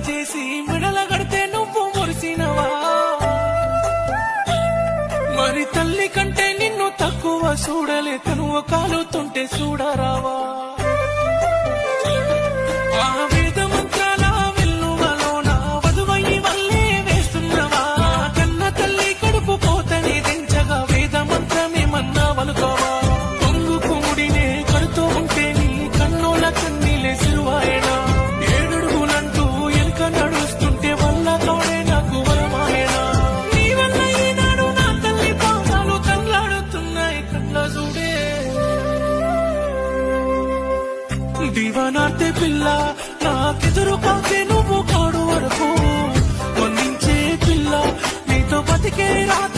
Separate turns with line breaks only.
చేసి మిడల గడితే నువ్వు మురిసినవా మరి తల్లి కంటే నిన్ను తక్కువ చూడలే తనువ కాలుతుంటే చూడరావా ఆ వేద మంత్రాల వెల్లువలోన వధువయ్యి వల్లే వేస్తున్నవా కన్న తల్లి కడుపు కోతని దించగా వేద మంత్రమేమన్నా వలుకోవా పొంగు కుముడినే కడుతూ ఉంటే నీ కన్నుల కన్నీలే సిరువాయనా ఏడుగులంటూ ఎనక నడుస్తుంటే వల్ల తోడే నాకు వరమాయనా నీ వల్ల ఈనాడు నా తల్లి పాదాలు తల్లాడుతున్నాయి కళ్ళ చూడే దివానార్తె పిల్ల నాకెదురు కాకే నువ్వు కాడు వరకు వందించే పిల్ల నీతో బతికే రాత